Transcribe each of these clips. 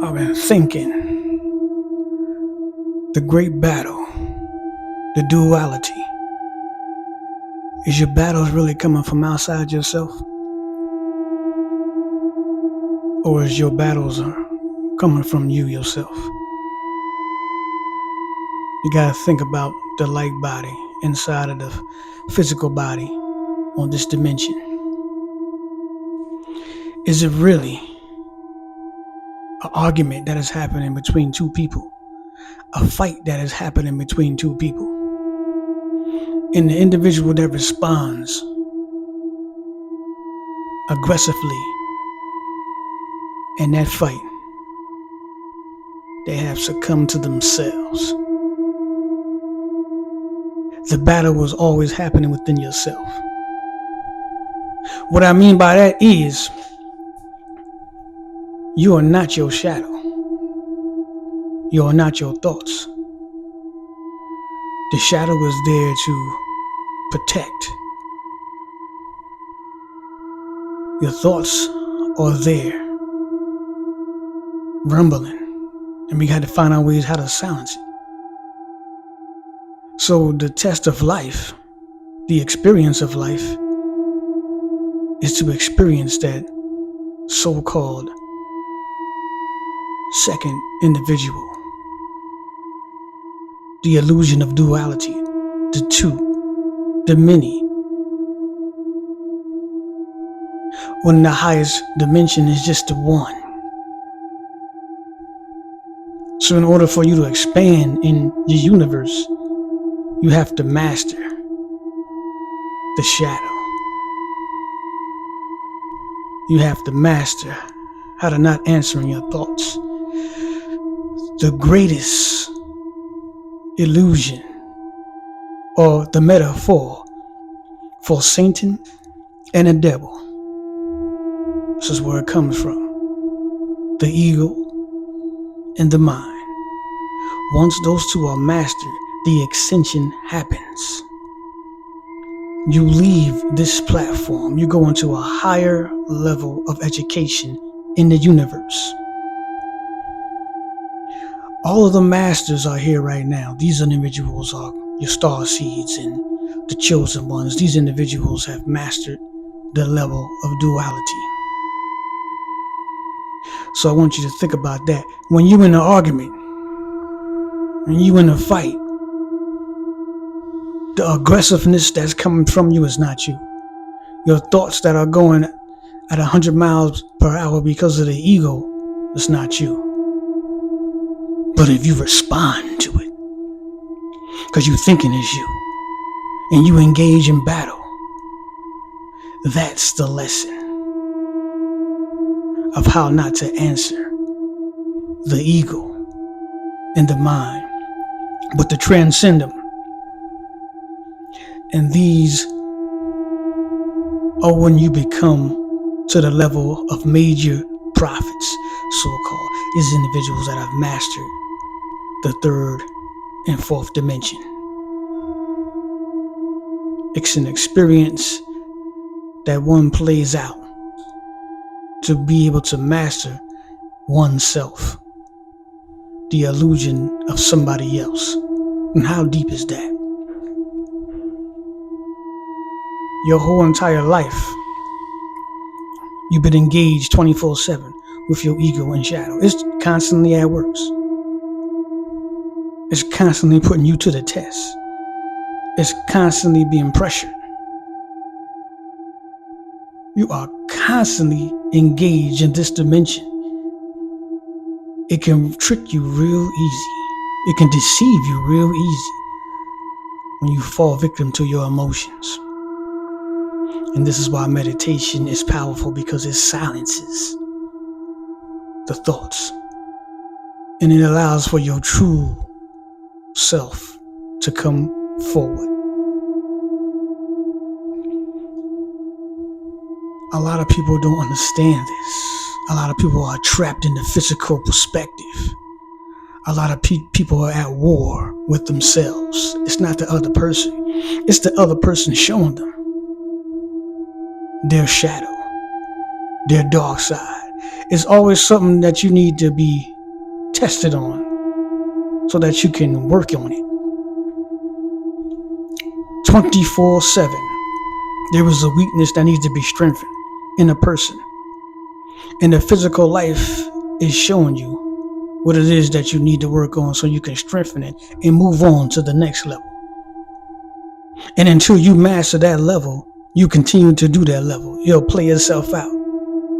I've been thinking the great battle, the duality. Is your battles really coming from outside yourself? Or is your battles coming from you yourself? You gotta think about the light body inside of the physical body on this dimension. Is it really an argument that is happening between two people? A fight that is happening between two people? And the individual that responds aggressively in that fight, they have succumbed to themselves. The battle was always happening within yourself. What I mean by that is, you are not your shadow. You are not your thoughts. The shadow is there to protect. Your thoughts are there, rumbling, and we got to find out ways how to silence it. So the test of life, the experience of life, is to experience that so-called second individual. The illusion of duality, the two, the many. When the highest dimension is just the one. So in order for you to expand in the universe, you have to master the shadow. You have to master how to not answer in your thoughts. The greatest illusion or the metaphor for Satan and the devil. This is where it comes from. The ego and the mind. Once those two are mastered, the ascension happens. You leave this platform, you go into a higher level of education in the universe. All of the masters are here right now. These individuals are your star seeds and the chosen ones. These individuals have mastered the level of duality. So I want you to think about that. When you're in an argument, when you're in a fight, the aggressiveness that's coming from you is not you. Your thoughts that are going at 100 miles per hour because of the ego is not you. But if you respond to it, because you're thinking it's you, and you engage in battle, that's the lesson of how not to answer the ego and the mind, but to transcend them. And these are when you become to the level of major prophets, so-called. These individuals that have mastered the third and fourth dimension. It's an experience that one plays out to be able to master oneself, the illusion of somebody else. And how deep is that? Your whole entire life, you've been engaged 24/7 with your ego and shadow. It's constantly at work. It's constantly putting you to the test. It's constantly being pressured. You are constantly engaged in this dimension. It can trick you real easy. It can deceive you real easy when you fall victim to your emotions. And this is why meditation is powerful, because it silences the thoughts. And it allows for your true self to come forward. A lot of people don't understand this. A lot of people are trapped in the physical perspective. A lot of people are at war with themselves. It's not the other person. It's the other person showing them their shadow, their dark side. It's always something that you need to be tested on so that you can work on it. 24/7. There is a weakness that needs to be strengthened in a person. And the physical life is showing you what it is that you need to work on so you can strengthen it and move on to the next level. And until you master that level, you continue to do that level. You'll play yourself out.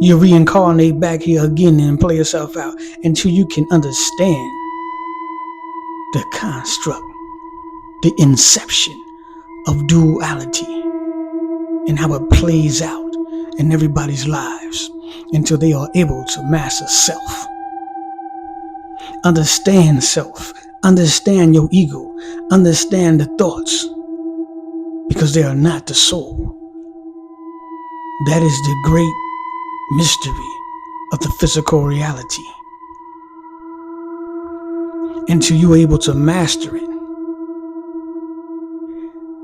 You reincarnate back here again and play yourself out until you can understand the construct, the inception of duality and how it plays out in everybody's lives until they are able to master self. Understand self. Understand your ego. Understand the thoughts, because they are not the soul. That is the great mystery of the physical reality. Until you are able to master it,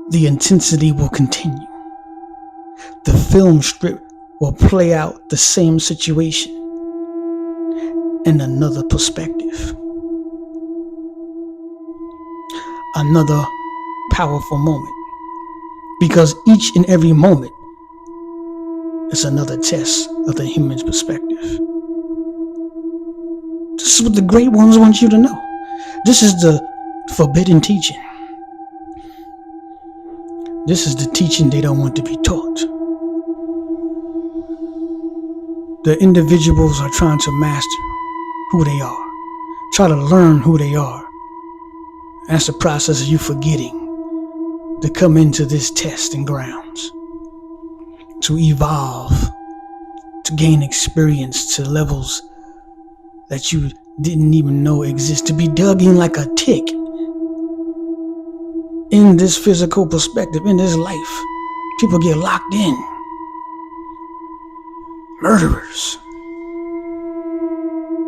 the intensity will continue. The film strip will play out the same situation in another perspective. Another powerful moment. Because each and every moment is another test of the human's perspective. This is what the great ones want you to know. This is the forbidden teaching. This is the teaching they don't want to be taught. The individuals are trying to master who they are, try to learn who they are. That's the process of you forgetting to come into this testing grounds, to evolve, to gain experience to levels that you didn't even know exist, to be dug in like a tick in this physical perspective, in this life. People get locked in. Murderers.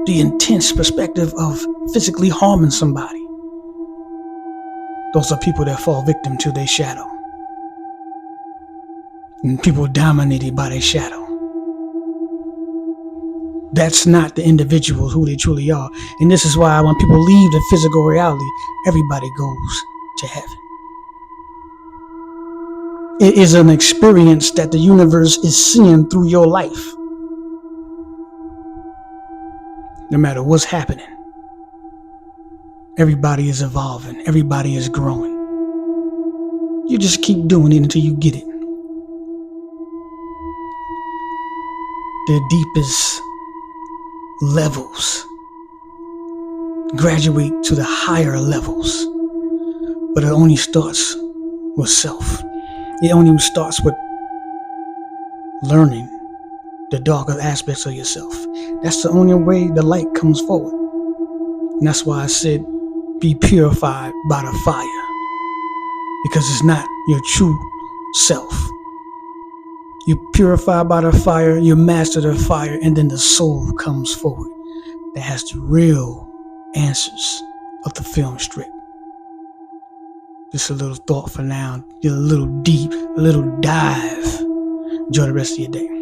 The intense perspective of physically harming somebody. Those are people that fall victim to their shadow. And people dominated by their shadow. That's not the individuals who they truly are. And this is why when people leave the physical reality, everybody goes to heaven. It is an experience that the universe is seeing through your life. No matter what's happening, everybody is evolving. Everybody is growing. You just keep doing it until you get it. The deepest levels graduate to the higher levels, but it only starts with self. It only starts with learning the darker aspects of yourself. That's the only way the light comes forward. And that's why I said be purified by the fire, because it's not your true self. You purify by the fire, you master the fire, and then the soul comes forward that has the real answers of the film strip. Just a little thought for now, a little deep, a little dive. Enjoy the rest of your day.